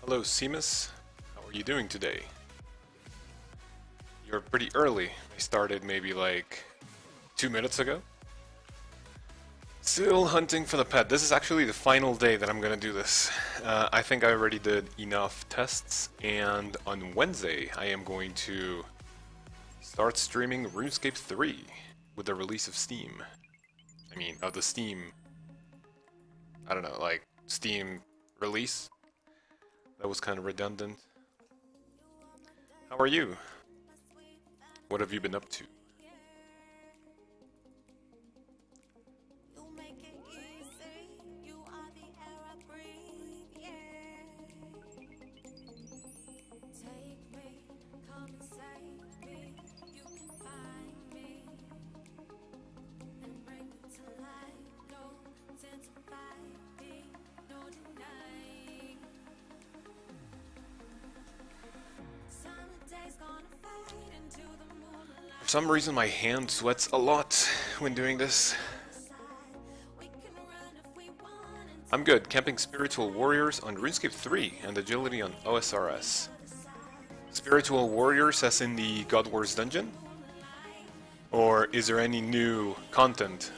Hello, Seamus. How are you doing today? You're pretty early. I started maybe like 2 minutes ago. Still hunting for the pet. This is actually the final day that I'm gonna do this. I think I already did enough tests, and on Wednesday I am going to start streaming RuneScape 3 with the release of Steam. I mean, of the Steam, I don't know, like Steam release. That was kind of redundant. How are you? What have you been up to? For some reason my hand sweats a lot when doing this. I'm good. Camping Spiritual Warriors on RuneScape 3 and Agility on OSRS. Spiritual Warriors as in the God Wars dungeon? Or is there any new content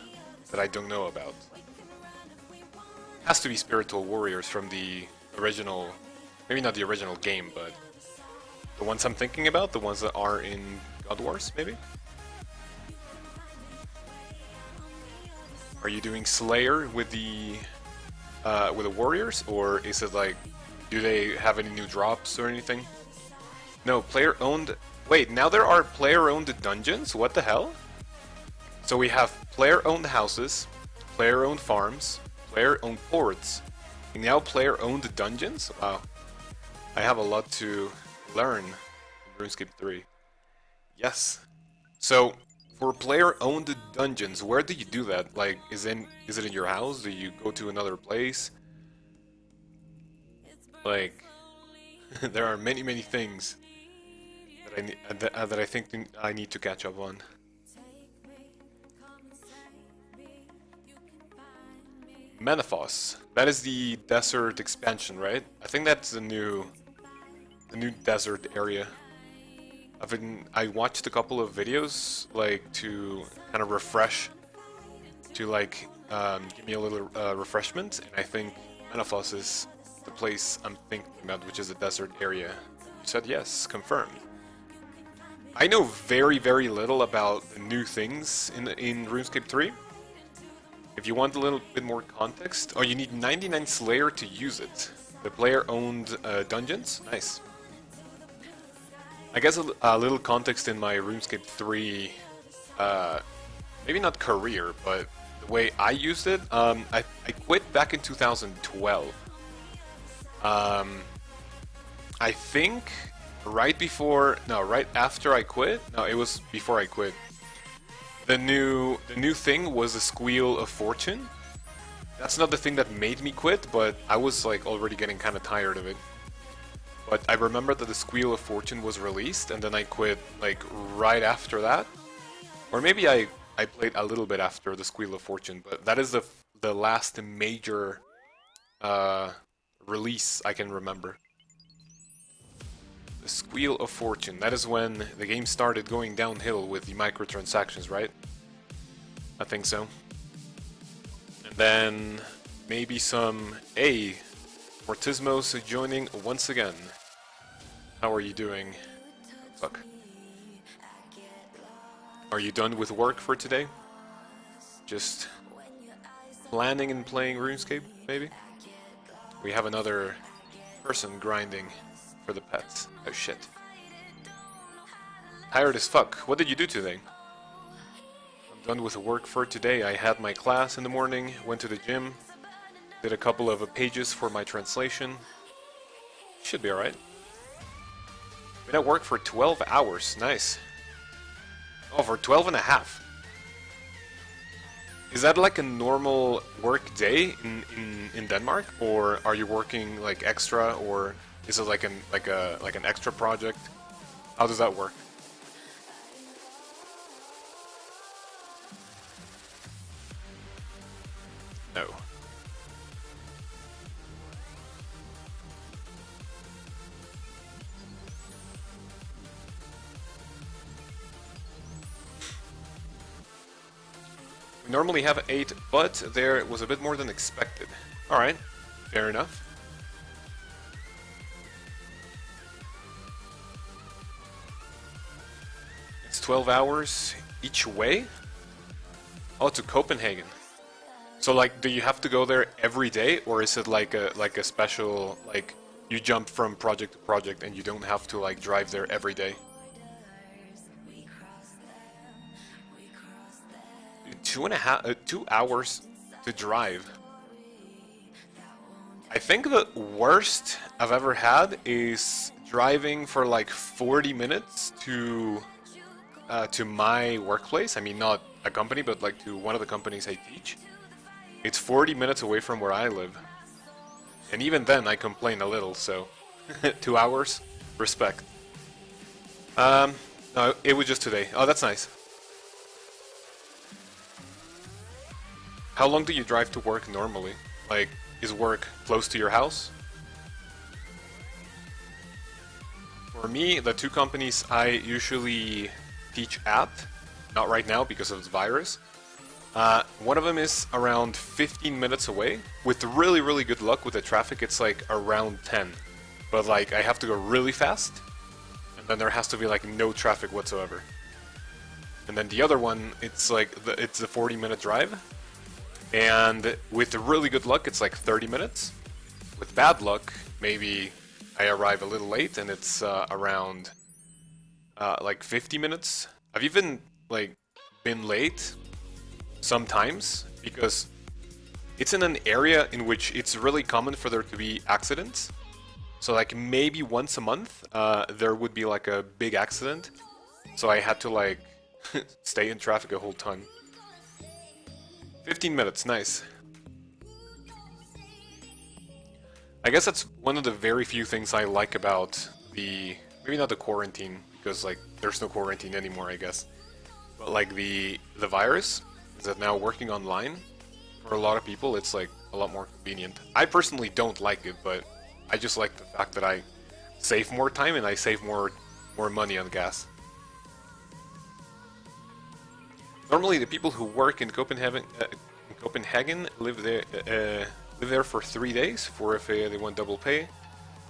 that I don't know about? Has to be Spiritual Warriors from the original, maybe not the original game, but the ones I'm thinking about, the ones that are in God Wars, maybe? Are you doing Slayer with the Warriors, or is it like, do they have any new drops or anything? No, player-owned. Wait, now there are player-owned dungeons? What the hell? So we have player-owned houses, player-owned farms, player-owned ports, and now player-owned dungeons? Wow. I have a lot to learn in RuneScape 3. Yes. So, for player-owned dungeons, where do you do that? Like, is it in your house? Do you go to another place? Like, there are many, many things that I think I need to catch up on. Menethos. That is the desert expansion, right? I think that's the new desert area. I watched a couple of videos, like, to kind of refresh, to like give me a little refreshment, and I think Menethos is the place I'm thinking about, which is a desert area. You said yes, confirmed. I know very, very little about new things in RuneScape 3. If you want a little bit more context, oh, you need 99 Slayer to use it. The player-owned dungeons? Nice. I guess a little context in my RuneScape 3, maybe not career, but the way I used it. I quit back in 2012. I think right after I quit. No, it was before I quit. The new thing was the Squeal of Fortune. That's not the thing that made me quit, but I was like already getting kind of tired of it. But I remember that the Squeal of Fortune was released, and then I quit like right after that. Or maybe I played a little bit after the Squeal of Fortune, but that is the last major release I can remember. The Squeal of Fortune. That is when the game started going downhill with the microtransactions, right? I think so. And then maybe some Mortismos joining once again. How are you doing? Fuck. Are you done with work for today? Just planning and playing RuneScape, maybe? We have another person grinding for the pets. Oh shit. Tired as fuck. What did you do today? I'm done with work for today. I had my class in the morning, went to the gym, did a couple of pages for my translation. Should be alright. Been at work for 12 hours. Nice. Oh, for 12 and a half. Is that like a normal work day in Denmark, or are you working like extra, or is it like an extra project? How does that work? No. We normally have 8, but there was a bit more than expected. Alright, fair enough. It's 12 hours each way? Oh, to Copenhagen. So like, do you have to go there every day, or is it like a special, like, you jump from project to project and you don't have to like drive there every day? 2 hours to drive. I think the worst I've ever had is driving for like 40 minutes to my workplace. I mean, not a company, but like to one of the companies I teach. It's 40 minutes away from where I live. And even then, I complain a little, so 2 hours, respect. No, it was just today. Oh, that's nice. How long do you drive to work normally? Like, is work close to your house? For me, the 2 companies I usually teach at, not right now because of the virus, one of them is around 15 minutes away. With really, really good luck with the traffic, it's like around 10. But like, I have to go really fast, and then there has to be like no traffic whatsoever. And then the other one, it's like, it's a 40-minute drive. And with really good luck, it's like 30 minutes. With bad luck, maybe I arrive a little late and it's around like 50 minutes. I've even like been late sometimes because it's in an area in which it's really common for there to be accidents. So like maybe once a month there would be like a big accident. So I had to like stay in traffic a whole ton. 15 minutes, nice. I guess that's one of the very few things I like about maybe not the quarantine, because like there's no quarantine anymore, I guess. But like the virus is that now working online, for a lot of people, it's like a lot more convenient. I personally don't like it, but I just like the fact that I save more time and I save more money on gas. Normally, the people who work in Copenhagen live there for 3 days for if they want double pay,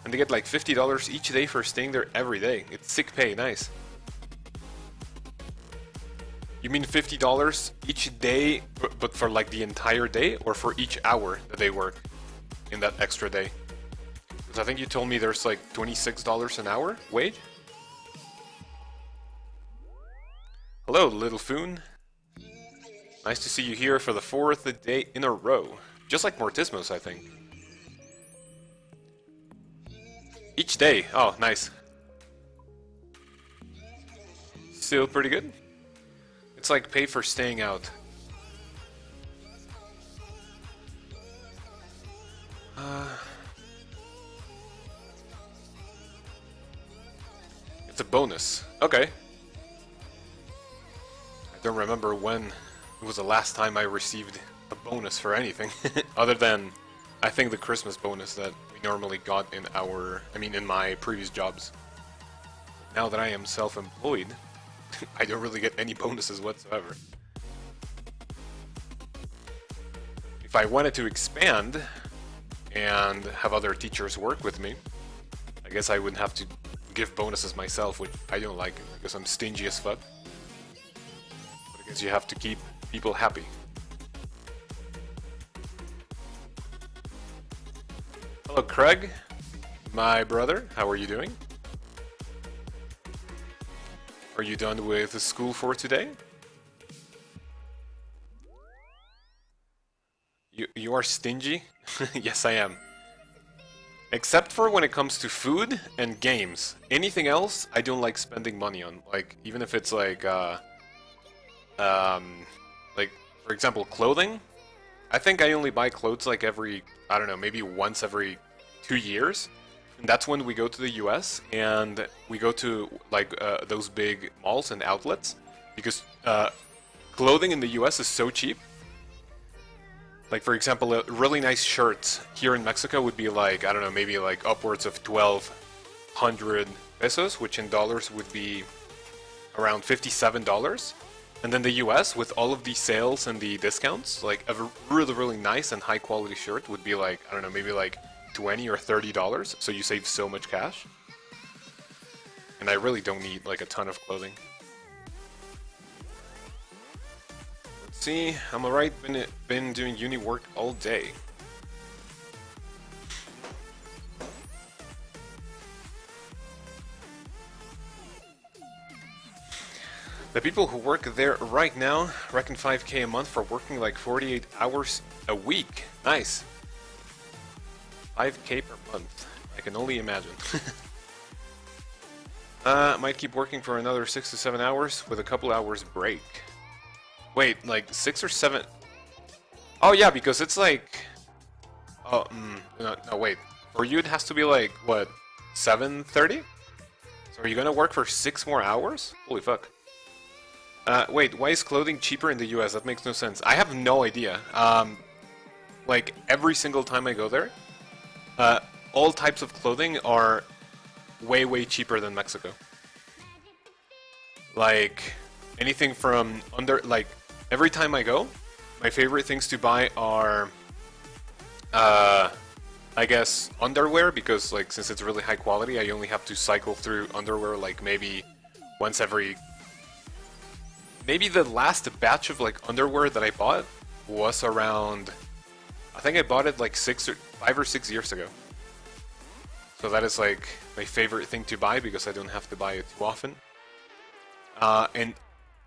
and they get like $50 each day for staying there every day. It's sick pay, nice. You mean $50 each day, but for like the entire day, or for each hour that they work in that extra day? Because I think you told me there's like $26 an hour wage. Hello, little Foon. Nice to see you here for the 4th day in a row. Just like Mortismos, I think. Each day. Oh, nice. Still pretty good. It's like pay for staying out. It's a bonus. Okay. I don't remember when it was the last time I received a bonus for anything, other than, I think, the Christmas bonus that we normally got in in my previous jobs. Now that I am self-employed, I don't really get any bonuses whatsoever. If I wanted to expand and have other teachers work with me, I guess I wouldn't have to give bonuses myself, which I don't like because I'm stingy as fuck. But I guess you have to keep people happy. Hello, Craig, my brother. How are you doing? Are you done with school for today? You are stingy? Yes, I am. Except for when it comes to food and games. Anything else, I don't like spending money on. Like, even if it's like, like, for example, clothing. I think I only buy clothes like every, I don't know, maybe once every 2 years. And that's when we go to the US and we go to like those big malls and outlets, because clothing in the US is so cheap. Like, for example, a really nice shirt here in Mexico would be like, I don't know, maybe like upwards of 1,200 pesos, which in dollars would be around $57. And then the US, with all of the sales and the discounts, like a really, really nice and high quality shirt would be like, I don't know, maybe like $20 or $30. So you save so much cash. And I really don't need like a ton of clothing. Let's see, I'm alright, been doing uni work all day. The people who work there right now reckon 5K a month for working like 48 hours a week. Nice. 5K per month. I can only imagine. Might keep working for another 6 to 7 hours with a couple hours break. Wait, like 6 or 7? Oh yeah, because it's like... Oh, no, wait. For you it has to be like, what, 7:30? So are you gonna work for 6 more hours? Holy fuck. Wait, why is clothing cheaper in the US? That makes no sense. I have no idea. Like, every single time I go there, all types of clothing are way, way cheaper than Mexico. Like, anything from like, every time I go, my favorite things to buy are, I guess, underwear, because, like, since it's really high quality, I only have to cycle through underwear, like, maybe once every... Maybe the last batch of, like, underwear that I bought was around... I think I bought it, like, 5 or 6 years ago. So that is, like, my favorite thing to buy, because I don't have to buy it too often. And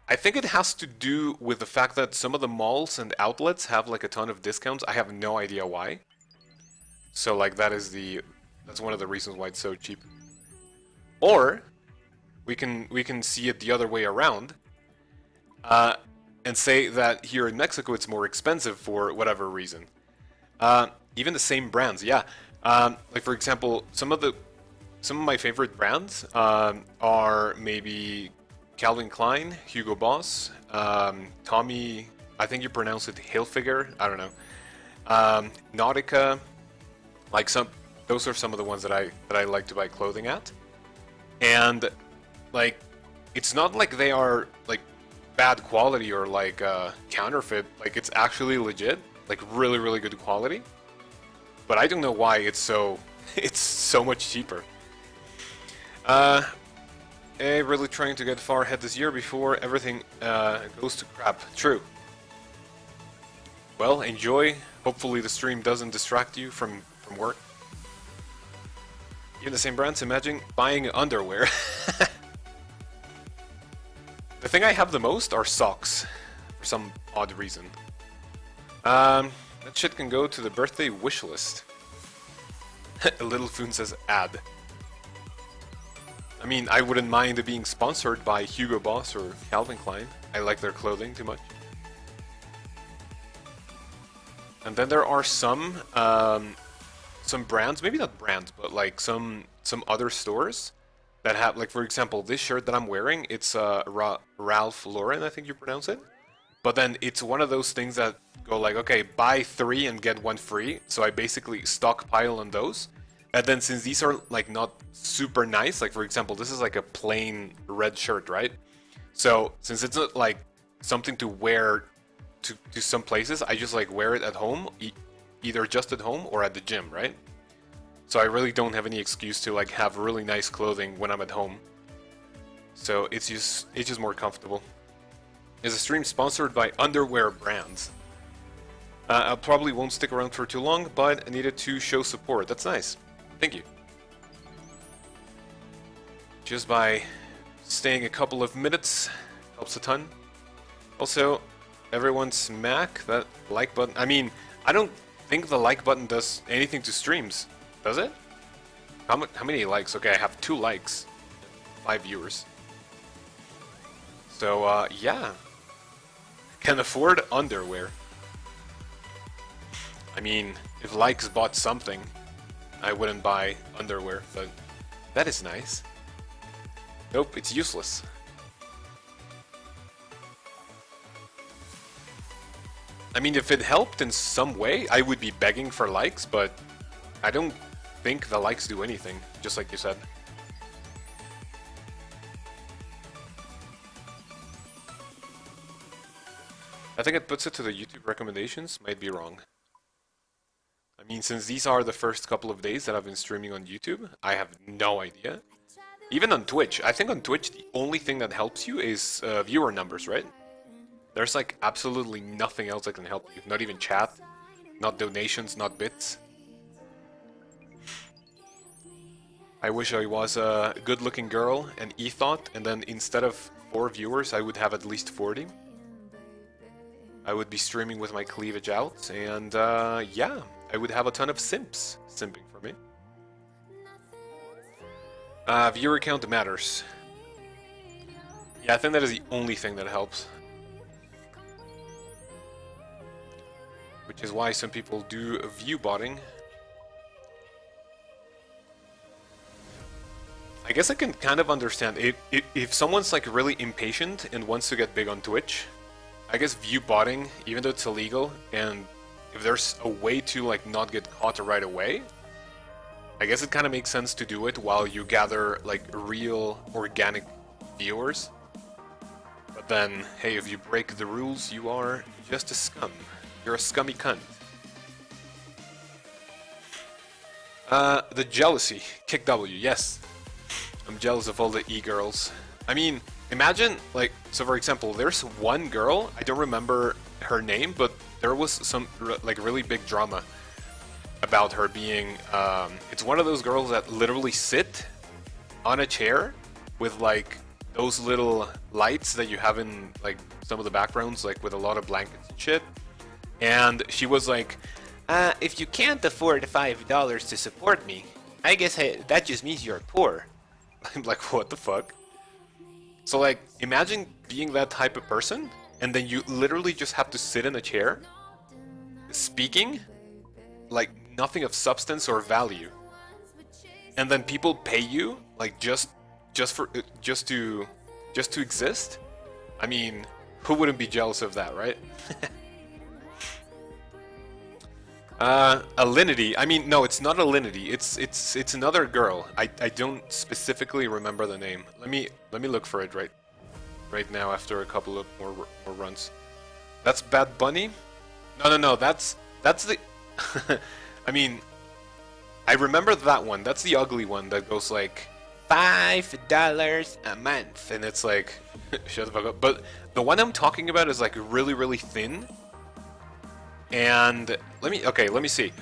I think it has to do with the fact that some of the malls and outlets have, like, a ton of discounts. I have no idea why. So, like, that's one of the reasons why it's so cheap. Or, we can see it the other way around. And say that here in Mexico it's more expensive for whatever reason. Even the same brands, yeah. Like, for example, some of my favorite brands are maybe Calvin Klein, Hugo Boss, Tommy, I think you pronounce it Hilfiger, I don't know. Nautica, like those are some of the ones that I like to buy clothing at. And like, it's not like they are like bad quality or like counterfeit. Like, it's actually legit, like really, really good quality. But I don't know why it's so much cheaper. Really trying to get far ahead this year before everything goes to crap. True. Well, enjoy. Hopefully the stream doesn't distract you from work. Even the same brands, imagine buying underwear. The thing I have the most are socks, for some odd reason. That shit can go to the birthday wish list. A Little Foon says ad. I mean, I wouldn't mind being sponsored by Hugo Boss or Calvin Klein. I like their clothing too much. And then there are some brands, maybe not brands, but like some other stores that have, like, for example, this shirt that I'm wearing, it's Ralph Lauren, I think you pronounce it. But then it's one of those things that go like, okay, buy 3 and get 1 free. So I basically stockpile on those. And then since these are like not super nice, like for example, this is like a plain red shirt, right? So since it's not like something to wear to some places, I just like wear it at home, either just at home or at the gym, right? So I really don't have any excuse to like have really nice clothing when I'm at home. So it's just more comfortable. Is a stream sponsored by underwear brands? I probably won't stick around for too long, but I needed to show support. That's nice. Thank you. Just by staying a couple of minutes helps a ton. Also, everyone smack that like button. I mean, I don't think the like button does anything to streams, does it? How many likes? Okay, I have 2 likes, 5 viewers. So, yeah. Can afford underwear. I mean, if likes bought something, I wouldn't buy underwear, but that is nice. Nope, it's useless. I mean, if it helped in some way, I would be begging for likes, but I don't think the likes do anything, just like you said. I think it puts it to the YouTube recommendations. Might be wrong. I mean, since these are the first couple of days that I've been streaming on YouTube, I have no idea. Even on Twitch, I think on Twitch the only thing that helps you is viewer numbers, right? There's like absolutely nothing else that can help you. Not even chat, not donations, not bits. I wish I was a good-looking girl and e-thought, and then instead of 4 viewers, I would have at least 40. I would be streaming with my cleavage out, and yeah, I would have a ton of simps simping for me. Viewer count matters. Yeah, I think that is the only thing that helps. Which is why some people do view botting. I guess I can kind of understand if someone's like really impatient and wants to get big on Twitch. I guess view botting, even though it's illegal, and if there's a way to like not get caught right away, I guess it kind of makes sense to do it while you gather like real organic viewers. But then, hey, if you break the rules, you are just a scum. You're a scummy cunt. The jealousy. Kick W, yes. I'm jealous of all the e-girls. I mean, imagine, like, so for example, there's one girl, I don't remember her name, but there was some, like, really big drama about her being, it's one of those girls that literally sit on a chair with, like, those little lights that you have in, like, some of the backgrounds, like, with a lot of blankets and shit. And she was like, if you can't afford $5 to support me, I guess that just means you're poor. I'm like, what the fuck? So like, imagine being that type of person, and then you literally just have to sit in a chair, speaking, like nothing of substance or value, and then people pay you like just to exist. I mean, who wouldn't be jealous of that, right? Alinity. I mean, no, it's not Alinity. It's another girl. I don't specifically remember the name. Let me look for it right now after a couple of more runs. That's Bad Bunny? No. That's the. I mean, I remember that one. That's the ugly one that goes like $5 a month, and it's like, shut the fuck up. But the one I'm talking about is like really thin. And let me see.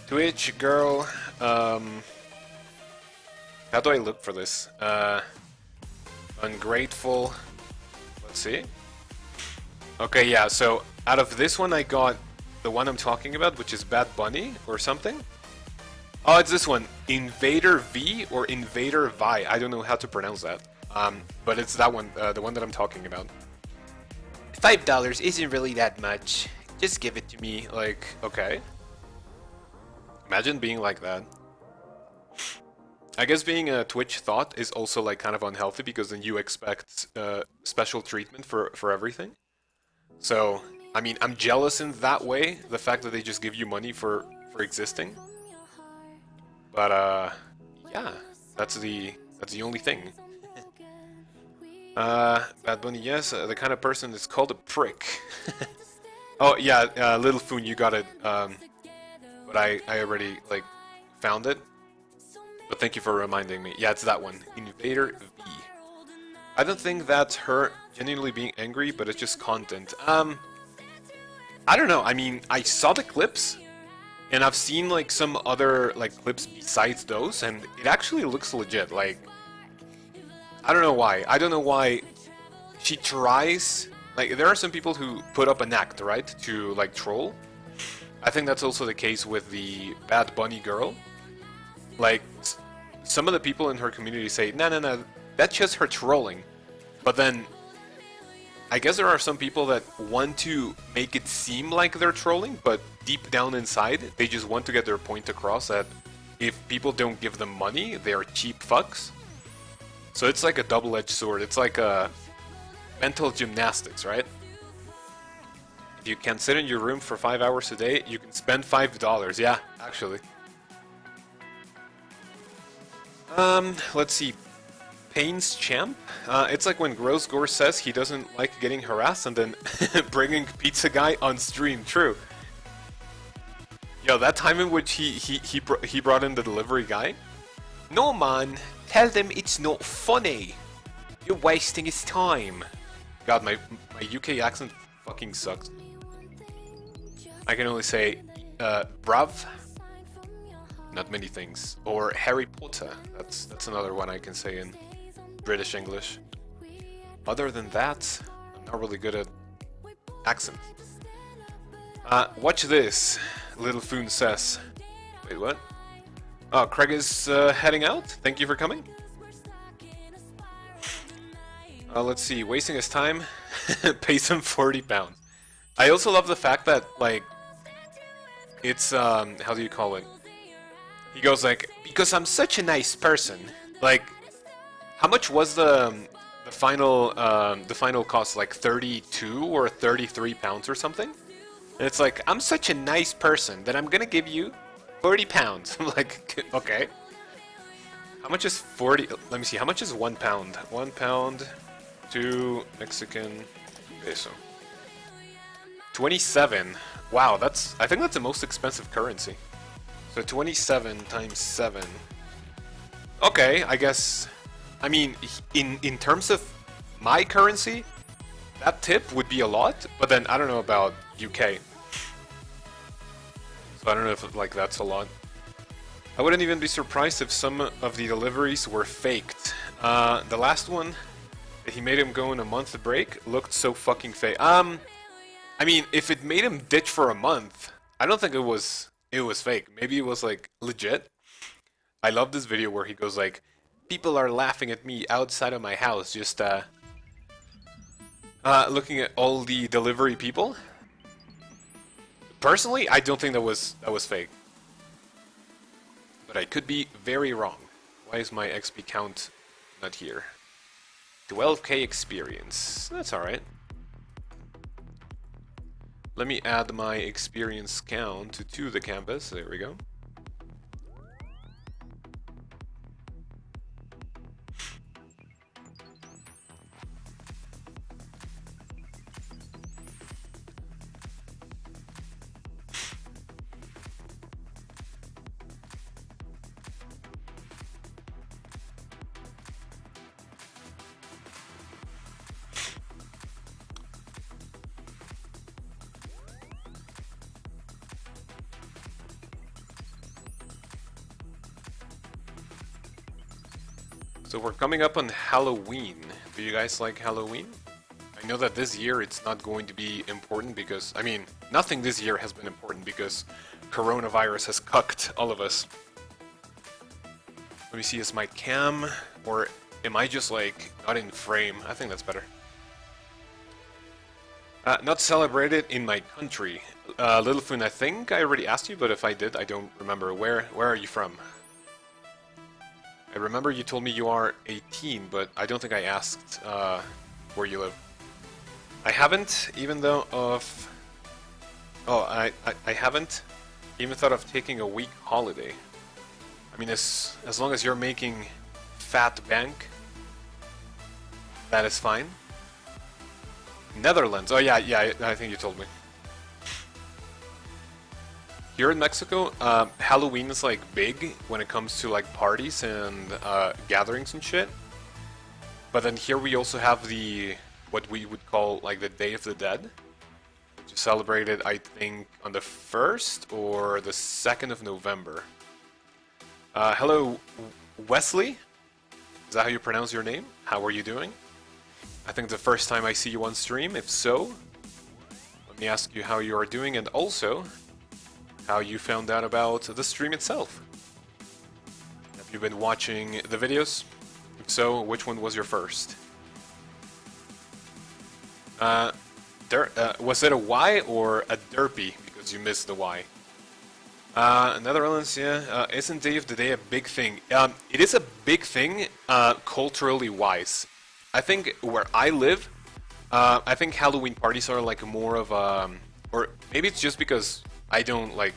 Twitch girl. How do I look for this? Ungrateful. Let's see. Okay, yeah. So out of this one, I got the one I'm talking about, which is Bad Bunny or something. Oh, it's this one, Invader V or Invader Vi. I don't know how to pronounce that. But it's that one, the one that I'm talking about. $5 isn't really that much. Just give it to me. Like, okay. Imagine being like that. I guess being a Twitch thought is also like kind of unhealthy because then you expect special treatment for everything. So, I mean, I'm jealous in that way, the fact that they just give you money for existing. But yeah, that's the only thing. Bad Bunny, yes, the kind of person that's called a prick. Oh yeah, Little Foon, you got it. But I already like found it. But thank you for reminding me. Yeah, it's that one, Invader V. I don't think that's her genuinely being angry, but it's just content. I don't know. I mean, I saw the clips, and I've seen like some other like clips besides those, and it actually looks legit. Like, I don't know why. I don't know why she tries. Like, there are some people who put up an act, right, to like troll. I think that's also the case with the Bad Bunny girl. Like, some of the people in her community say, no, that's just her trolling. But then, I guess there are some people that want to make it seem like they're trolling, but deep down inside, they just want to get their point across that if people don't give them money, they're cheap fucks. So it's like a double-edged sword. It's like a mental gymnastics, right? If you can sit in your room for 5 hours a day, you can spend $5. Yeah, actually. Let's see. Pain's champ? It's like when Gross Gore says he doesn't like getting harassed and then bringing pizza guy on stream. True. Yo, that time in which he brought in the delivery guy. No man, tell them it's not funny. You're wasting his time. God, my UK accent fucking sucks. I can only say, bruv. Not many things. Or Harry Potter. That's another one I can say in British English. Other than that, I'm not really good at accent. Watch this, Little Foon says. Wait, what? Oh, Craig is heading out. Thank you for coming. Let's see, wasting his time. Pays him £40. I also love the fact that, like, it's, how do you call it? He goes like, because I'm such a nice person. Like, how much was the final cost? Like 32 or 33 pounds or something? And it's like, I'm such a nice person that I'm gonna give you 40 pounds. I'm like, okay. How much is 40? Let me see. How much is 1 pound? 1 pound, 2 Mexican peso. 27. Wow, I think that's the most expensive currency. So 27 times 7. Okay, I guess. I mean, in terms of my currency, that tip would be a lot. But then I don't know about UK. So I don't know if like that's a lot. I wouldn't even be surprised if some of the deliveries were faked. The last one that he made him go on a month break looked so fucking fake. I mean, if it made him ditch for a month, I don't think it was fake. Maybe it was like legit. I love this video where he goes like, people are laughing at me outside of my house, just looking at all the delivery people. Personally, I don't think that was fake. But I could be very wrong. Why is my XP count not here? 12k experience. That's alright. Let me add my experience count to the canvas. There we go. So we're coming up on Halloween. Do you guys like Halloween? I know that this year it's not going to be important because, I mean, nothing this year has been important because coronavirus has cucked all of us. Let me see, is my cam, or am I just like not in frame? I think that's better. Not celebrated in my country. Littlefun, I think I already asked you, but if I did, I don't remember. Where are you from? I remember you told me you are 18, but I don't think I asked where you live. I haven't, even though of... Oh, I haven't even thought of taking a week holiday. I mean, as long as you're making fat bank, that is fine. Netherlands. Oh yeah, I think you told me. Here in Mexico, Halloween is like big when it comes to like parties and gatherings and shit. But then here we also have the what we would call like the Day of the Dead, which is celebrated I think on the 1st or the 2nd of November. Hello, Wesley. Is that how you pronounce your name? How are you doing? I think it's the first time I see you on stream. If so, let me ask you how you are doing and also how you found out about the stream itself. Have you been watching the videos? If so, which one was your first? Was it a Y or a derpy? Because you missed the Y. Netherlands, yeah. Isn't Day of the Day a big thing? It is a big thing, culturally wise. I think where I live, I think Halloween parties are like more of a... Or maybe it's just because I don't like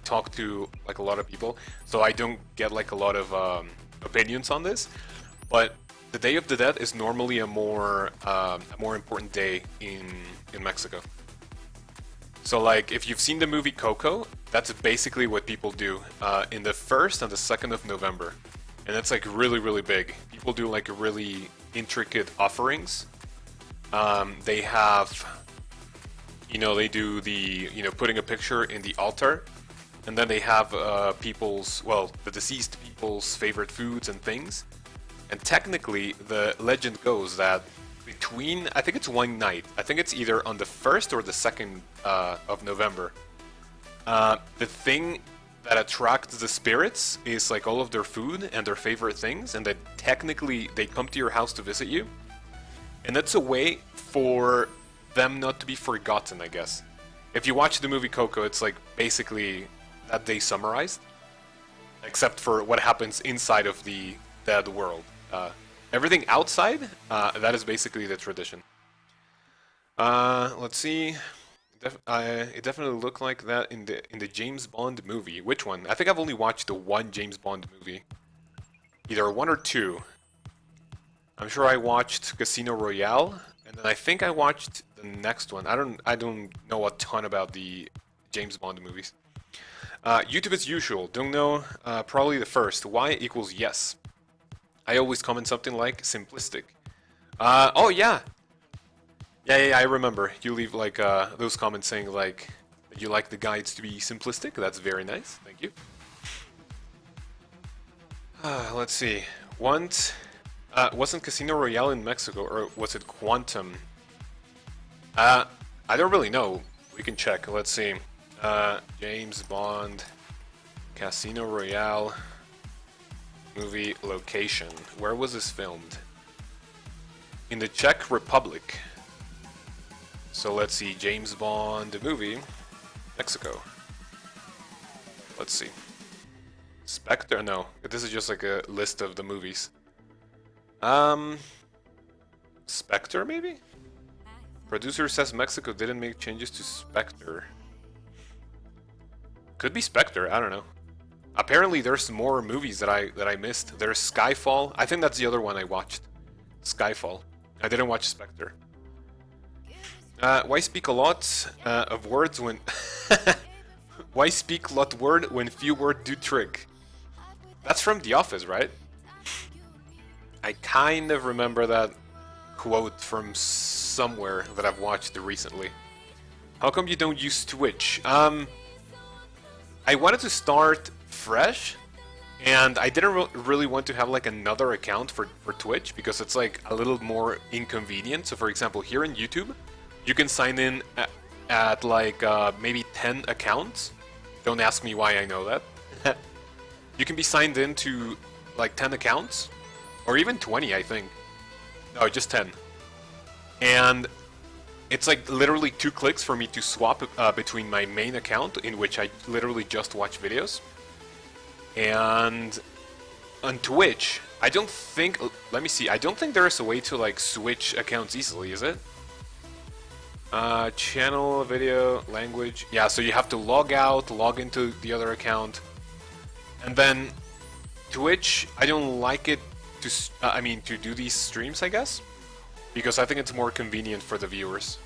talk to like a lot of people, so I don't get like a lot of opinions on this. But the Day of the Dead is normally a more important day in Mexico. So like, if you've seen the movie Coco, that's basically what people do in the 1st and the 2nd of November, and it's like really, really big. People do like really intricate offerings. They have, they do the, putting a picture in the altar, and then they have the deceased people's favorite foods and things. And technically, the legend goes that between, I think it's one night, I think it's either on the 1st or the 2nd of November, the thing that attracts the spirits is like all of their food and their favorite things, and that technically they come to your house to visit you. And that's a way for them not to be forgotten, I guess. If you watch the movie Coco, it's like basically that day summarized, except for what happens inside of the dead world. Everything outside, that is basically the tradition. Let's see. It definitely looked like that in the James Bond movie. Which one? I think I've only watched the one James Bond movie. Either one or two. I'm sure I watched Casino Royale, and then I think I watched the next one. I don't know a ton about the James Bond movies. YouTube as usual. Don't know. Probably the first. Y equals yes. I always comment something like simplistic. Oh yeah. Yeah, I remember. You leave like those comments saying like that you like the guides to be simplistic. That's very nice. Thank you. Let's see. Wasn't Casino Royale in Mexico, or was it Quantum? I don't really know. We can check. Let's see. James Bond, Casino Royale. Movie location. Where was this filmed? In the Czech Republic. So let's see. James Bond movie. Mexico. Let's see. Spectre? No. This is just like a list of the movies. Spectre maybe? Producer says Mexico didn't make changes to Spectre. Could be Spectre, I don't know. Apparently there's more movies that I missed. There's Skyfall. I think that's the other one I watched. Skyfall. I didn't watch Spectre. Why speak a lot of words when... Why speak lot word when few word do trick? That's from The Office, right? I kind of remember that quote from somewhere that I've watched recently. How come you don't use Twitch? I wanted to start fresh, and I didn't really want to have like another account for Twitch because it's like a little more inconvenient. So for example, here in YouTube, you can sign in at like maybe 10 accounts. Don't ask me why I know that. You can be signed in to like 10 accounts, or even 20, I think. No, just 10. And it's like literally 2 clicks for me to swap between my main account, in which I literally just watch videos, and on Twitch, I don't think, let me see, I don't think there is a way to like switch accounts easily, is it? Channel, video, language, yeah, so you have to log out, log into the other account, and then Twitch, I don't like it to do these streams, I guess, because I think it's more convenient for the viewers.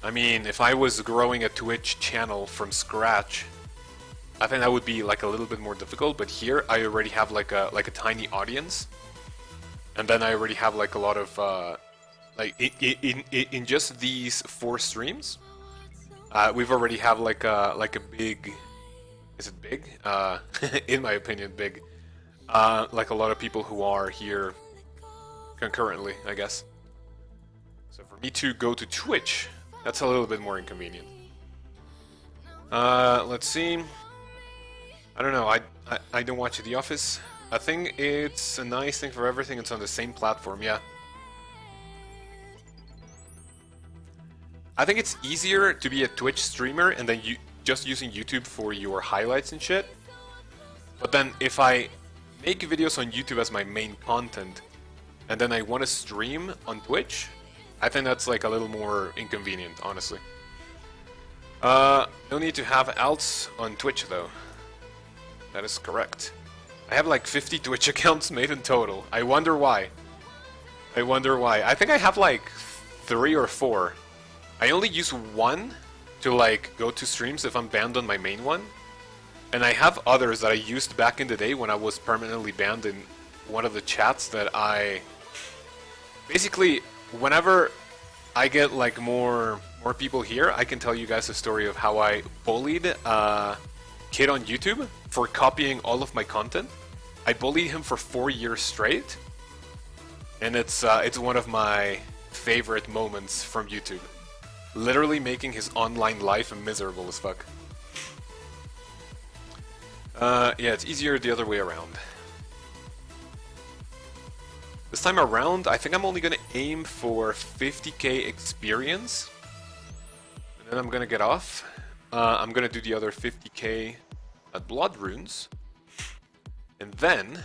I mean, if I was growing a Twitch channel from scratch, I think that would be like a little bit more difficult, but here I already have like a tiny audience, and then I already have like a lot of like in just these 4 streams, we've already have like a big, is it big? In my opinion, big. Like a lot of people who are here concurrently, I guess. So for me to go to Twitch, that's a little bit more inconvenient. Let's see. I don't know, I don't watch The Office. I think it's a nice thing for everything, it's on the same platform, yeah. I think it's easier to be a Twitch streamer and then you just using YouTube for your highlights and shit. But then if I make videos on YouTube as my main content, and then I want to stream on Twitch, I think that's like a little more inconvenient, honestly. No need to have ads on Twitch though. That is correct. I have like 50 Twitch accounts made in total. I wonder why. I wonder why. I think I have like 3 or 4. I only use one to like go to streams if I'm banned on my main one. And I have others that I used back in the day when I was permanently banned in one of the chats that I... Basically, whenever I get like more people here, I can tell you guys a story of how I bullied a kid on YouTube for copying all of my content. I bullied him for 4 years straight. And it's one of my favorite moments from YouTube. Literally making his online life miserable as fuck. Yeah, it's easier the other way around. This time around, I think I'm only gonna aim for 50k experience. And then I'm gonna get off. I'm gonna do the other 50k at Blood Runes. And then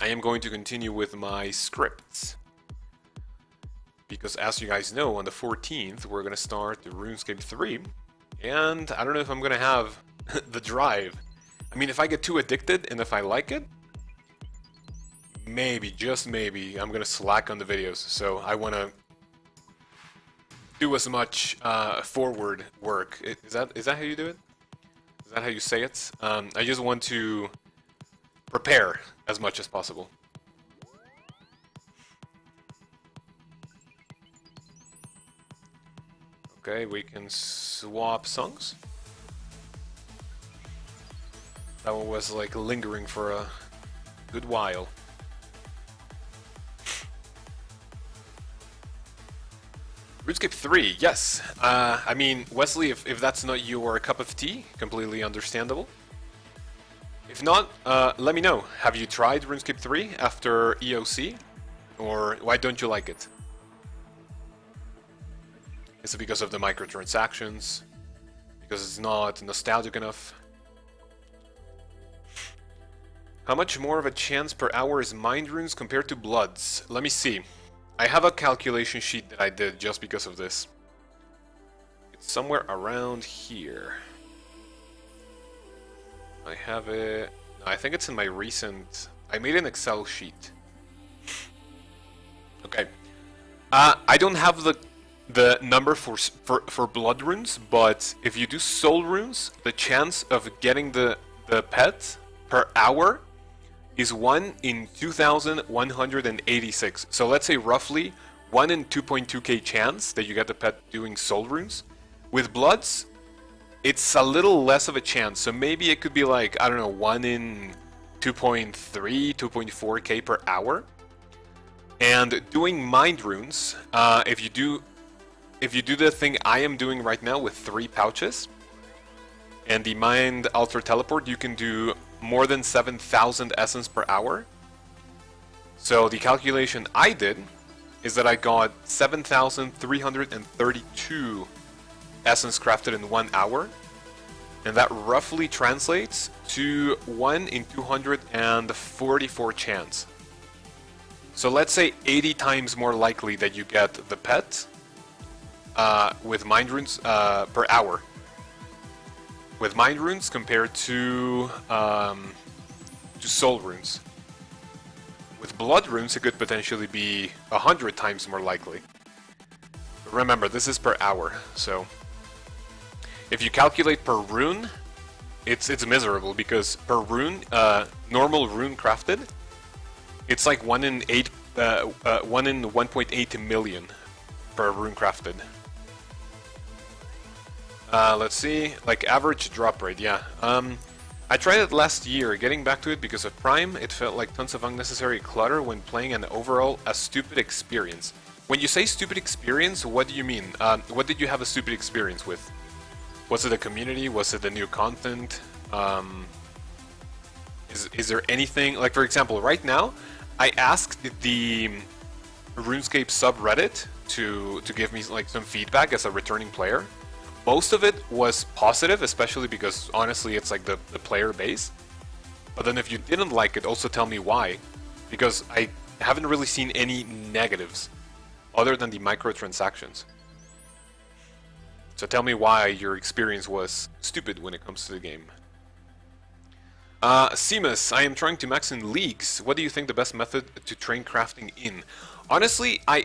I am going to continue with my scripts. Because as you guys know, on the 14th, we're gonna start the RuneScape 3. And I don't know if I'm gonna have the drive. I mean, if I get too addicted and if I like it, maybe, just maybe, I'm gonna slack on the videos. So I wanna do as much forward work. Is that how you do it? Is that how you say it? I just want to prepare as much as possible. Okay, we can swap songs. That one was like lingering for a good while. RuneScape 3, yes. I mean, Wesley, if that's not your cup of tea, completely understandable. If not, let me know. Have you tried RuneScape 3 after EOC? Or why don't you like it? Is it because of the microtransactions? Because it's not nostalgic enough? How much more of a chance per hour is Mind Runes compared to Bloods? Let me see. I have a calculation sheet that I did just because of this. It's somewhere around here. I have it... I think it's in my recent... I made an Excel sheet. Okay. I don't have the number for Blood Runes, but if you do Soul Runes, the chance of getting the pet per hour is 1 in 2,186. So let's say roughly 1 in 2.2k chance that you get the pet doing Soul Runes. With Bloods, it's a little less of a chance. So maybe it could be like, I don't know, 1 in 2.3, 2.4k per hour. And doing Mind Runes, if you do the thing I am doing right now with 3 pouches, and the Mind Alter Teleport, you can do more than 7,000 essence per hour. So the calculation I did is that I got 7,332 essence crafted in 1 hour, and that roughly translates to 1 in 244 chance. So let's say 80 times more likely that you get the pet with Mind Runes per hour. With Mind Runes compared to Soul Runes. With Blood Runes, it could potentially be 100 times more likely. But remember, this is per hour, so if you calculate per rune, it's miserable because per rune, normal rune crafted, it's like 1 in 1.8 million per rune crafted. Let's see, like average drop rate, yeah. I tried it last year, getting back to it because of Prime, it felt like tons of unnecessary clutter when playing and overall a stupid experience. When you say stupid experience, what do you mean? What did you have a stupid experience with? Was it a community? Was it the new content? Is there anything, like for example, right now, I asked the RuneScape subreddit to give me like some feedback as a returning player. Most of it was positive, especially because honestly it's like the player base. But then if you didn't like it, also tell me why. Because I haven't really seen any negatives other than the microtransactions. So tell me why your experience was stupid when it comes to the game. Seamus, I am trying to max in leagues. What do you think the best method to train crafting in? Honestly, I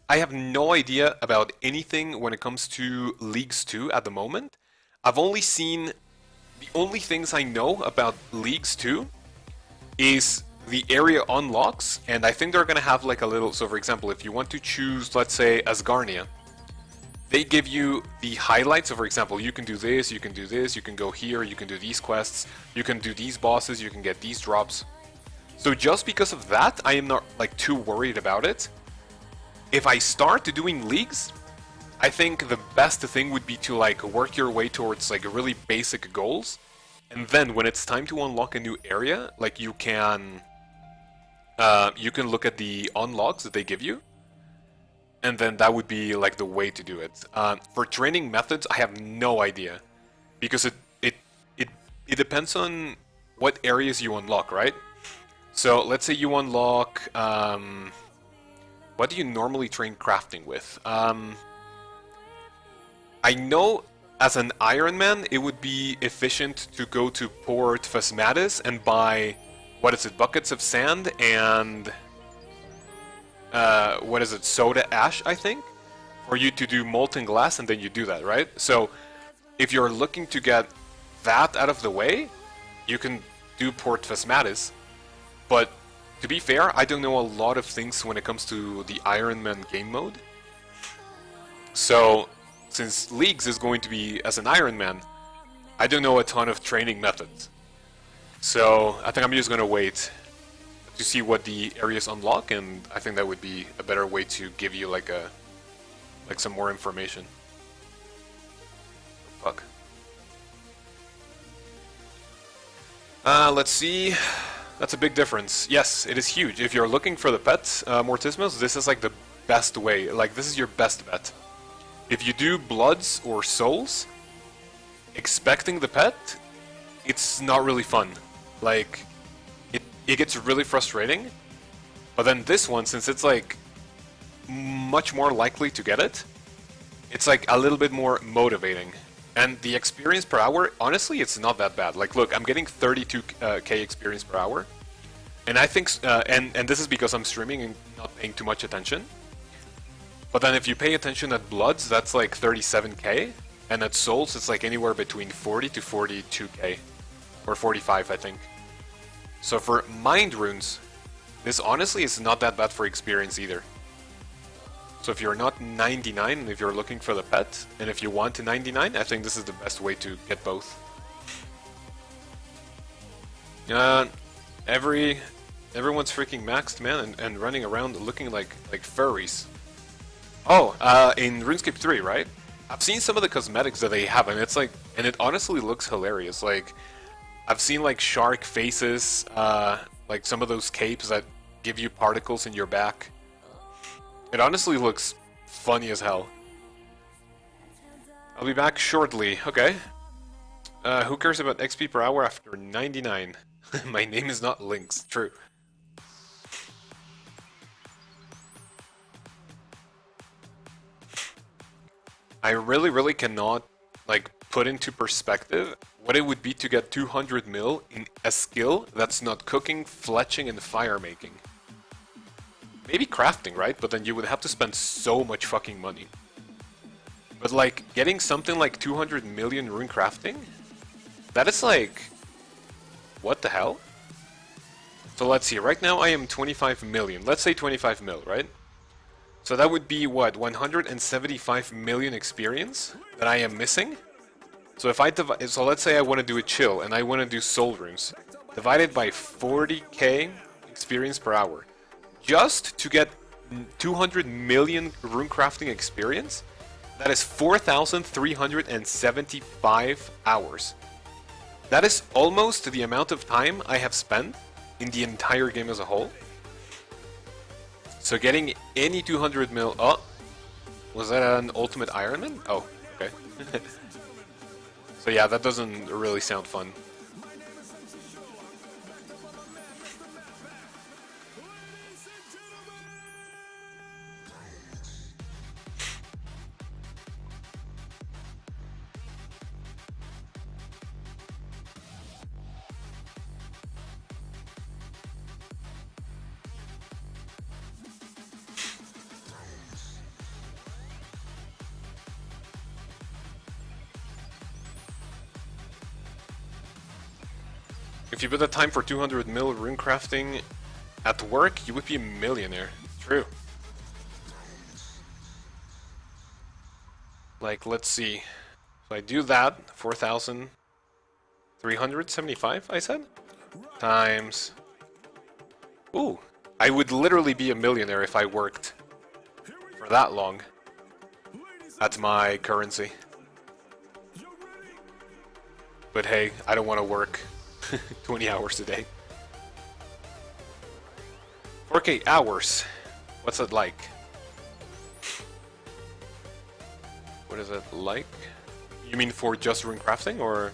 have no idea about anything when it comes to Leagues 2 at the moment. I've only seen... The only things I know about Leagues 2 is the area unlocks, and I think they're gonna have like a little... So for example, if you want to choose, let's say, Asgarnia, they give you the highlights. So for example, you can do this, you can do this, you can go here, you can do these quests, you can do these bosses, you can get these drops. So just because of that, I am not like too worried about it. If I start doing leagues, I think the best thing would be to like work your way towards like really basic goals. And then when it's time to unlock a new area, like you can look at the unlocks that they give you. And then that would be like the way to do it. For training methods, I have no idea, because it depends on what areas you unlock, right? So let's say you unlock. What do you normally train crafting with? I know as an Iron Man, it would be efficient to go to Port Phasmatis and buy, what is it, buckets of sand and. What is it, soda ash, I think, for you to do molten glass, and then you do that, right? So if you're looking to get that out of the way, you can do Port Phasmatis. But to be fair, I don't know a lot of things when it comes to the Iron Man game mode. So since Leagues is going to be as an Iron Man, I don't know a ton of training methods. So I think I'm just gonna wait to see what the areas unlock, and I think that would be a better way to give you like some more information. Fuck. Let's see. That's a big difference. Yes, it is huge. If you're looking for the pets, Mortismos, this is like the best way. Like, this is your best bet. If you do Bloods or Souls, expecting the pet, it's not really fun. Like, it gets really frustrating. But then this one, since it's like much more likely to get it, it's like a little bit more motivating. And the experience per hour, honestly, it's not that bad. Like, look, I'm getting 32k experience per hour. And I think, and this is because I'm streaming and not paying too much attention. But then if you pay attention at Bloods, that's like 37k. And at Souls, it's like anywhere between 40 to 42k. Or 45, I think. So for Mind Runes, this honestly is not that bad for experience either. So if you're not 99, and if you're looking for the pet, and if you want to 99, I think this is the best way to get both. Everyone's freaking maxed, man, and running around looking like furries. Oh, in RuneScape 3, right? I've seen some of the cosmetics that they have, and it's like, and it honestly looks hilarious. Like, I've seen like shark faces, like some of those capes that give you particles in your back. It honestly looks funny as hell. I'll be back shortly. Okay. Who cares about XP per hour after 99? My name is not Lynx. True. I really cannot like put into perspective what it would be to get 200 mil in a skill that's not cooking, fletching, and fire making. Maybe crafting, right? But then you would have to spend so much fucking money. But like, getting something like 200 million rune crafting? That is like... what the hell? So let's see, right now I am 25 million. Let's say 25 mil, right? So that would be what, 175 million experience that I am missing? So if I divide, so let's say I want to do a chill and I want to do soul runes, divided by 40k experience per hour. Just to get 200 million rune crafting experience, that is 4,375 hours. That is almost the amount of time I have spent in the entire game as a whole. So getting any 200 mil... Oh! Was that an Ultimate Iron Man? Oh, okay. So yeah, that doesn't really sound fun. If you put the time for 200 mil rune crafting at work, you would be a millionaire. True. Like, let's see. So I do that, 4,375, I said? Times... Ooh, I would literally be a millionaire if I worked for that long. That's my currency. But hey, I don't want to work 20 hours a day. 4K hours. What's it like? What is it like? You mean for just rune crafting or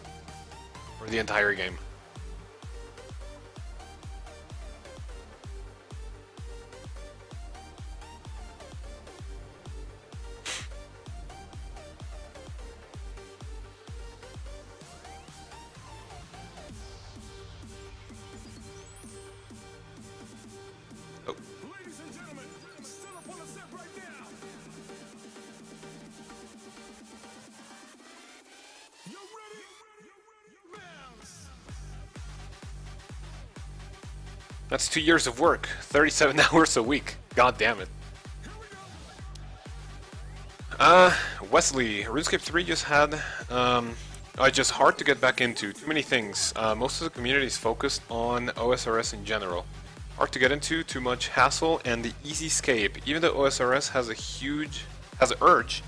for the entire game? That's 2 years of work, 37 hours a week. God damn it. Wesley, RuneScape 3 just had, just hard to get back into. Too many things. Most of the community is focused on OSRS in general. Hard to get into, too much hassle, and the easy escape. Even though OSRS has an urge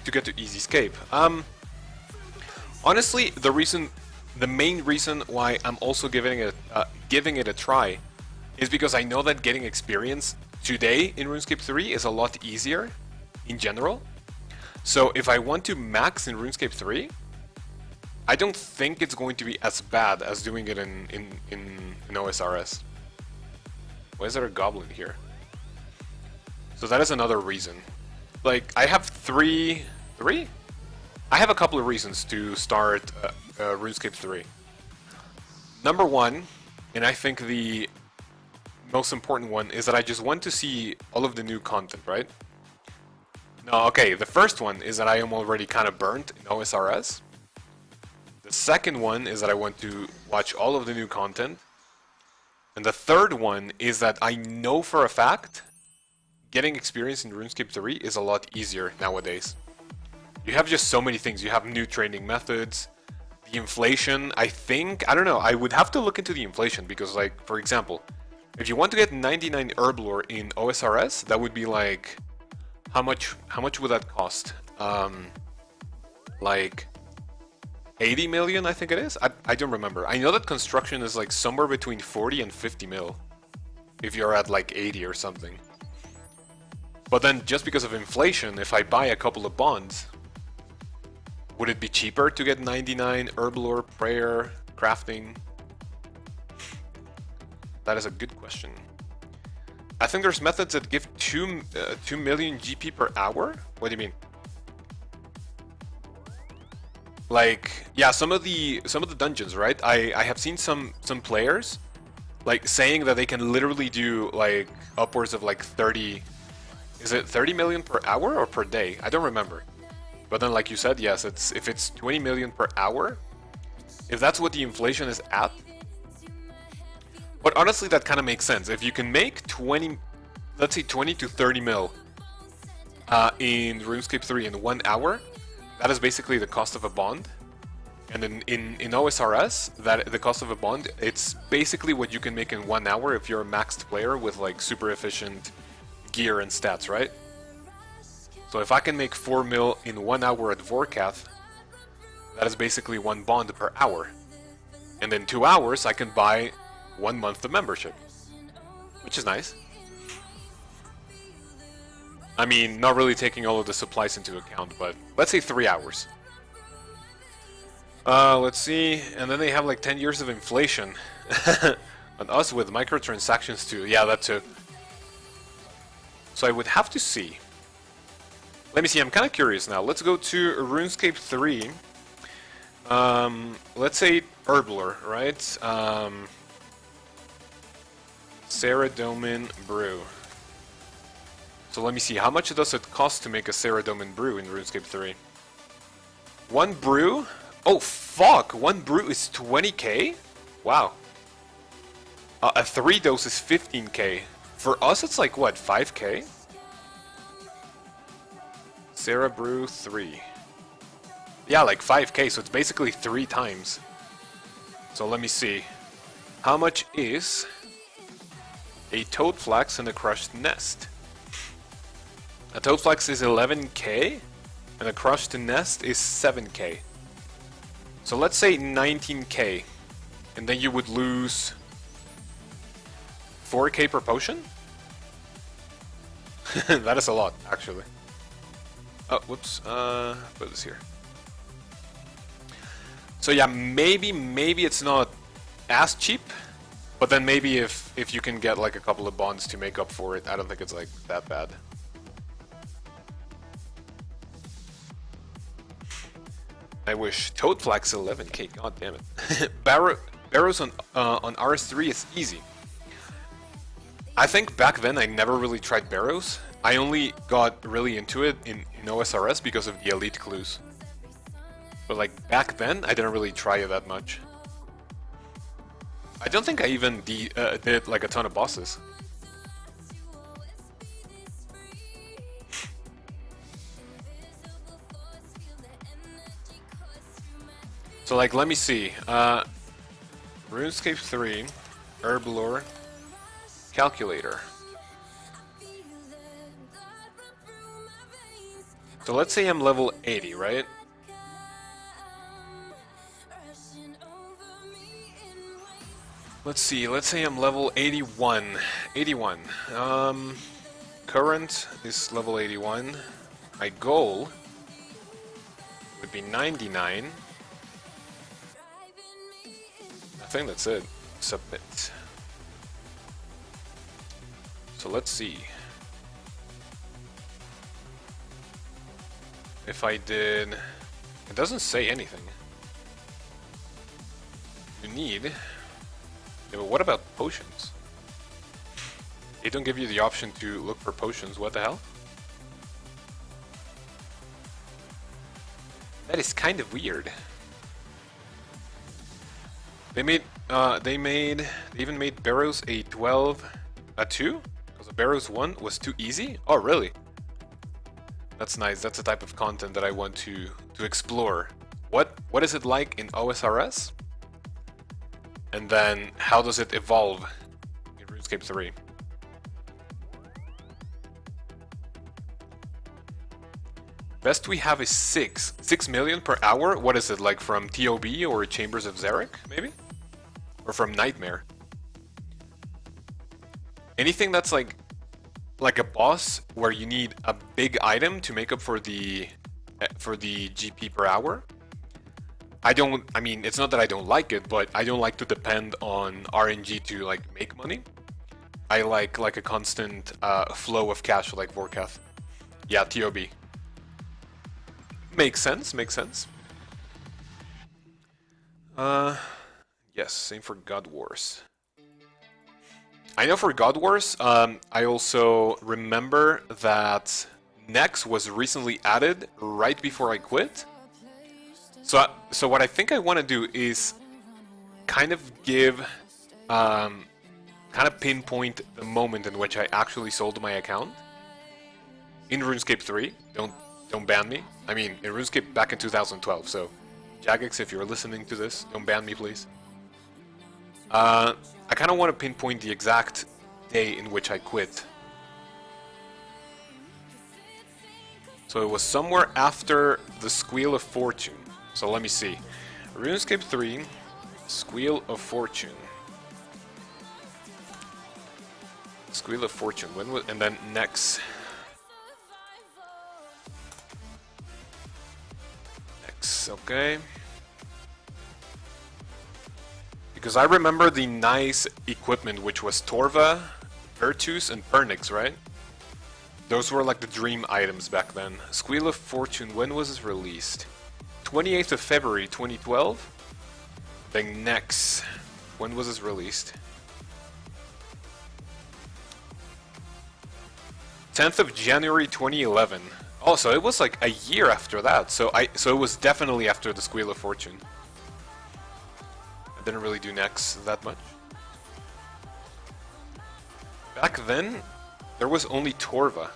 to get to easy escape. Honestly, the main reason why I'm also giving it a try is because I know that getting experience today in RuneScape 3 is a lot easier in general. So if I want to max in RuneScape 3, I don't think it's going to be as bad as doing it in OSRS. Why is there a goblin here? So that is another reason. Like, I have three? I have a couple of reasons to start RuneScape 3. Number one, and I think the most important one, is that I just want to see all of the new content, right? No, okay, the first one is that I am already kind of burnt in OSRS. The second one is that I want to watch all of the new content. And the third one is that I know for a fact getting experience in RuneScape 3 is a lot easier nowadays. You have just so many things. You have new training methods, the inflation, I don't know, I would have to look into the inflation because, like, for example, if you want to get 99 Herblore in OSRS, that would be like, how much would that cost? Like 80 million, I think it is? I don't remember. I know that construction is like somewhere between 40 and 50 mil, if you're at like 80 or something. But then just because of inflation, if I buy a couple of bonds, would it be cheaper to get 99 Herblore, Prayer, Crafting? That is a good question. I think there's methods that give 2 million GP per hour? What do you mean? Like, yeah, some of the dungeons, right? I have seen some players like saying that they can literally do like upwards of like 30. Is it 30 million per hour or per day? I don't remember. But then, like you said, yes, if it's 20 million per hour, if that's what the inflation is at. But honestly, that kind of makes sense. If you can make 20, let's say 20 to 30 mil in RuneScape 3 in 1 hour, that is basically the cost of a bond. And then in OSRS, that the cost of a bond, it's basically what you can make in 1 hour if you're a maxed player with like super efficient gear and stats, right? So if I can make 4 mil in 1 hour at Vorkath, that is basically 1 bond per hour. And in 2 hours, I can buy 1 month of membership, which is nice. I mean, not really taking all of the supplies into account, but let's say 3 hours. Let's see, and then they have like 10 years of inflation. And us with microtransactions too. Yeah, that too. So I would have to see. Let me see, I'm kind of curious now. Let's go to RuneScape 3. Let's say Herblore, right? Saradomin Brew. So let me see, how much does it cost to make a Saradomin Brew in RuneScape 3? 1 brew? Oh fuck, 1 brew is 20k? Wow. A 3 dose is 15k. For us, it's like, what, 5k? Sarah Brew 3. Yeah, like 5k, so it's basically 3 times. So let me see. How much is a toad flax and a crushed nest? A toad flax is 11k, and a crushed nest is 7k. So let's say 19k, and then you would lose 4k per potion? That is a lot, actually. Oh, whoops, put this here. So yeah, maybe it's not as cheap, but then maybe if you can get like a couple of bonds to make up for it, I don't think it's like that bad. I wish. Toad Flax 11k, god damn it. Barrows on RS3 is easy. I think back then I never really tried Barrows. I only got really into it in OSRS because of the elite clues. But like back then, I didn't really try it that much. I don't think I even did like a ton of bosses. So like, let me see. RuneScape 3, Herblore, Calculator. So let's say I'm level 80, right? Let's see, let's say I'm level 81. 81. Current is level 81. My goal would be 99. I think that's it. Submit. So let's see. If I did... It doesn't say anything. You need... Yeah, but what about potions? They don't give you the option to look for potions, what the hell? That is kind of weird. They even made Barrows a 12, a 2? Because the Barrows 1 was too easy? Oh, really? That's nice. That's the type of content that I want to explore. What is it like in OSRS? And then how does it evolve in RuneScape 3? Best we have is 6 million per hour. What is it, like from TOB or Chambers of Xeric, maybe? Or from Nightmare? Anything that's like a boss where you need a big item to make up for the GP per hour. I mean, it's not that I don't like it, but I don't like to depend on RNG to like make money. I like a constant flow of cash like Vorkath. Yeah, TOB. Makes sense, makes sense. Yes, same for God Wars. I know for God Wars, I also remember that Nex was recently added right before I quit. So what I think I want to do is kind of give, kind of pinpoint the moment in which I actually sold my account. In RuneScape 3, don't ban me. I mean, in RuneScape back in 2012, so Jagex, if you're listening to this, don't ban me, please. I kind of want to pinpoint the exact day in which I quit. So it was somewhere after the Squeal of Fortune. So let me see. RuneScape 3, Squeal of Fortune. Squeal of Fortune. When was, and then Nex. Nex, okay. Because I remember the nice equipment, which was Torva, Virtus, and Pernix, right? Those were like the dream items back then. Squeal of Fortune, when was it released? 28th of February 2012. Then Nex, when was this released? 10th of January 2011. Oh, so it was like a year after that. So it was definitely after the Squeal of Fortune. Didn't really do Nex that much. back then, there was only Torva.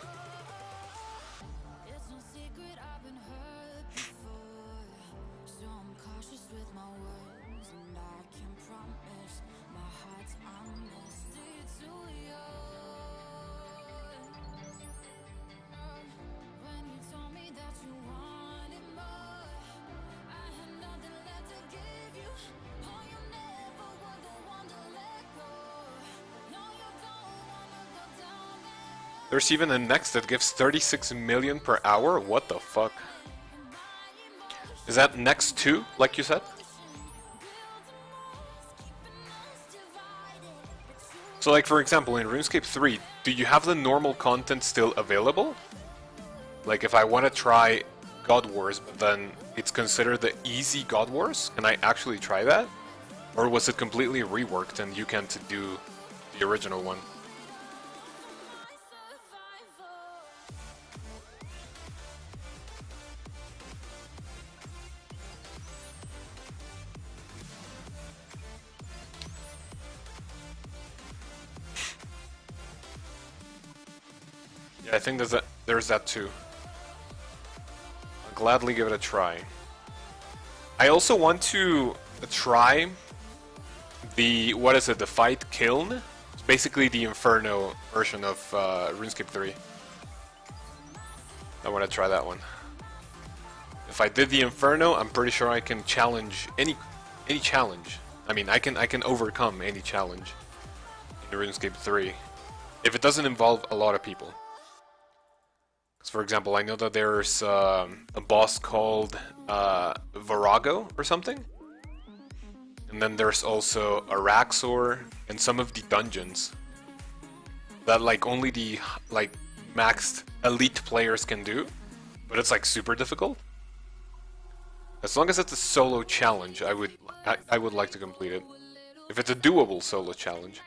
There's even a next that gives 36 million per hour? What the fuck? Is that next 2, like you said? So like for example, in RuneScape 3, do you have the normal content still available? Like if I want to try God Wars, but then it's considered the easy God Wars, can I actually try that? Or was it completely reworked and you can't do the original one? Yeah, I think there's that too. I'll gladly give it a try. I also want to try the, what is it, the Fight Kiln? It's basically the Inferno version of RuneScape 3. I want to try that one. If I did the Inferno, I'm pretty sure I can challenge any challenge. I mean, I can overcome any challenge in RuneScape 3 if it doesn't involve a lot of people. Because, for example, I know that there's a boss called Virago or something. And then there's also Araxor and some of the dungeons that like only the like maxed elite players can do, but it's like super difficult. As long as it's a solo challenge, I would like to complete it. If it's a doable solo challenge.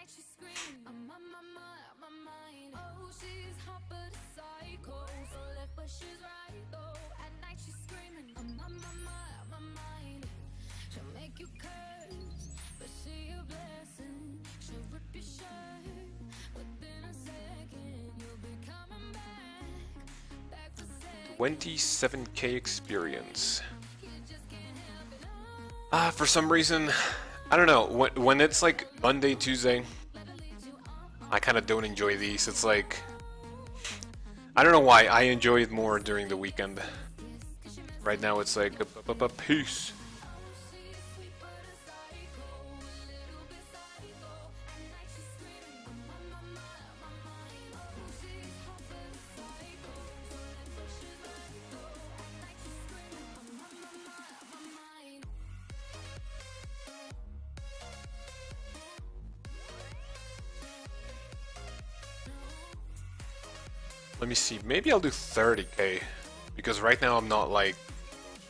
$27K experience. For some reason, I don't know, when it's like Monday, Tuesday, I kind of don't enjoy these. It's like, I don't know why, I enjoy it more during the weekend. Right now it's like, peace. Let me see, maybe I'll do 30K, because right now I'm not like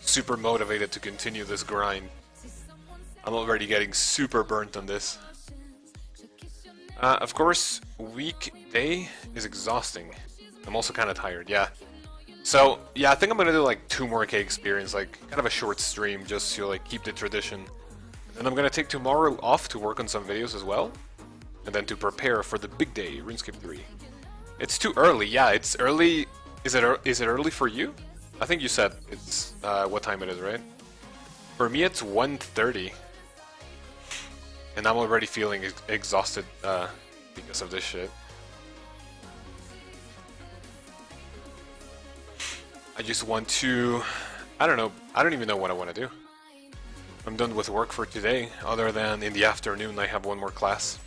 super motivated to continue this grind. I'm already getting super burnt on this. Of course, weekday is exhausting. I'm also kind of tired, yeah. So, yeah, I think I'm gonna do like 2 more K experience, like kind of a short stream just to like keep the tradition. And I'm gonna take tomorrow off to work on some videos as well. And then to prepare for the big day, RuneScape 3. It's too early, yeah, it's early. Is it early for you? I think you said it's what time it is, right? For me it's 1:30. And I'm already feeling exhausted because of this shit. I just want to, I don't know, I don't even know what I want to do. I'm done with work for today, other than in the afternoon I have one more class.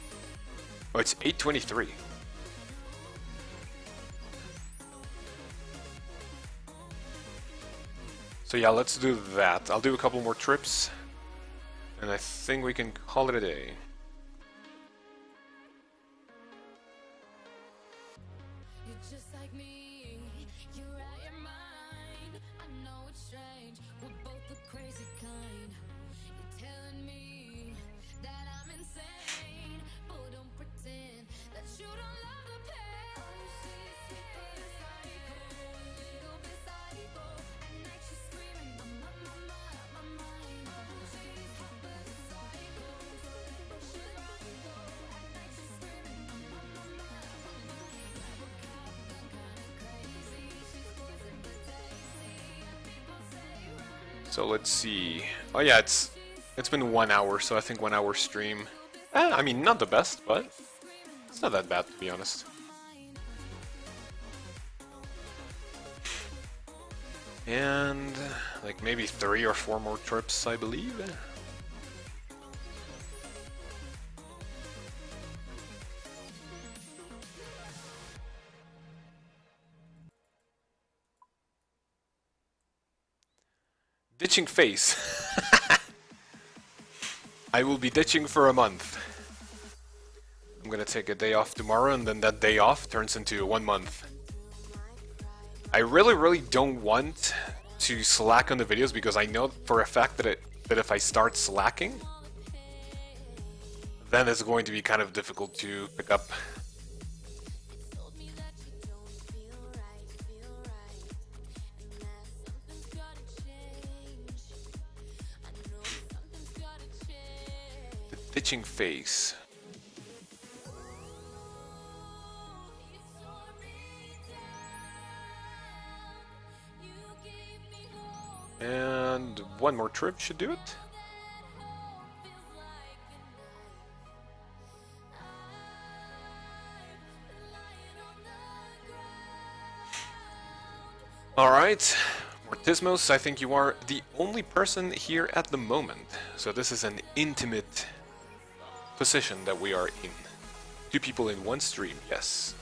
Oh, it's 8:23. So yeah, let's do that. I'll do a couple more trips, and I think we can call it a day. So let's see. Oh yeah, it's been 1 hour, so I think 1 hour stream. I mean, not the best, but it's not that bad to be honest. And like maybe 3 or 4 more trips, I believe. Ditching face. I will be ditching for a month. I'm gonna take a day off tomorrow, and then that day off turns into 1 month. I really don't want to slack on the videos because I know for a fact that if I start slacking, then it's going to be kind of difficult to pick up. The ditching phase. And 1 more trip should do it. Alright, Mortismos, I think you are the only person here at the moment. So this is an intimate position that we are in. 2 people in 1 stream, yes.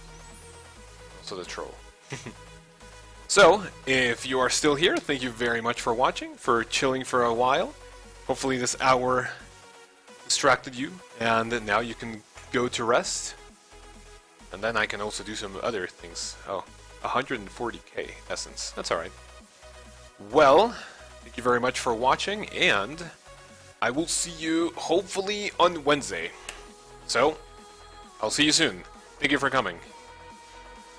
Also the troll. So, if you are still here, thank you very much for watching, for chilling for a while. Hopefully this hour distracted you, and now you can go to rest. And then I can also do some other things. Oh, 140k essence. That's alright. Well, thank you very much for watching, and I will see you hopefully on Wednesday. So, I'll see you soon. Thank you for coming.